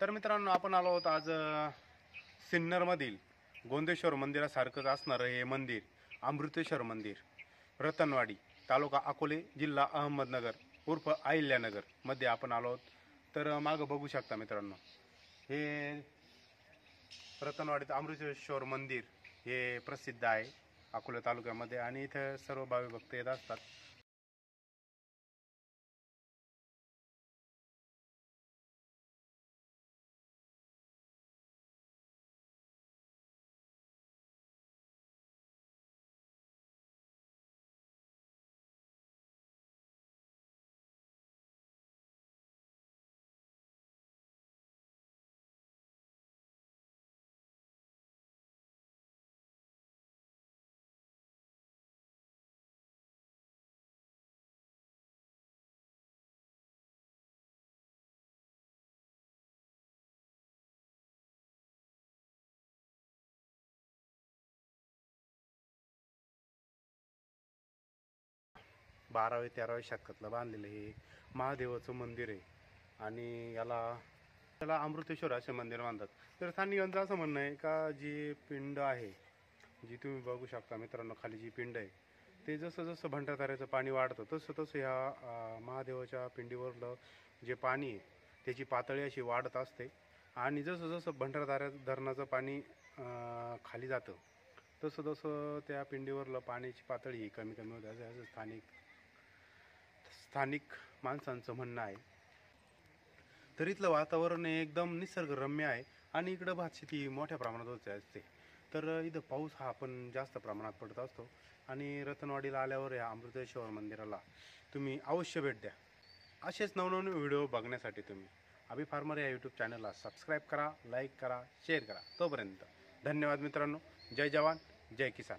तर मित्रांनो, आपण आलो आहोत आज सिन्नरमधील गोंदेश्वर मंदिरासारखंच असणारं हे मंदिर, अमृतेश्वर मंदिर, रतनवाडी, तालुका अकोले, जिल्हा अहमदनगर उर्फ अहिल्यानगर मध्ये आपण आलो आहोत. तर मागं बघू शकता मित्रांनो, हे रतनवाडीत अमृतेश्वर मंदिर हे प्रसिद्ध आहे अकोला तालुक्यामध्ये, आणि इथं सर्व भाविक भक्त येत असतात. 12व्या-13व्या शतकातलं बांधलेलं हे महादेवाचं मंदिर आहे, आणि त्याला अमृतेश्वर असे मंदिर मानतात. तर स्थानिकांचं असं म्हणणं आहे का जी पिंड आहे, जी तुम्ही बघू शकता मित्रांनो, खाली जी पिंड आहे, ते जसं जसं भंडारदऱ्याचं पाणी वाढतं तसं तसं ह्या महादेवाच्या पिंडीवरलं जे पाणी आहे त्याची पातळी अशी वाढत असते, आणि जसं जसं भंडारदऱ्या धरणाचं पाणी खाली जातं तसं तसं त्या पिंडीवरलं पाण्याची पातळी कमी कमी होते, असं स्थानिक माणसांचं म्हणणं आहे. तर इथलं वातावरण एकदम निसर्गरम्य आहे, आणि इकडं भातशेती मोठ्या प्रमाणात होत असते. तर इथं पाऊस हा पण जास्त प्रमाणात पडत असतो, आणि रतनवाडीला आल्यावर या अमृतेश्वर मंदिराला तुम्ही अवश्य भेट द्या. असेच नवनवीन व्हिडिओ बघण्यासाठी तुम्ही अभि फार्मर या यूट्यूब चॅनलला सबस्क्राईब करा, लाईक करा, शेअर करा. तोपर्यंत धन्यवाद मित्रांनो. जय जवान, जय किसान.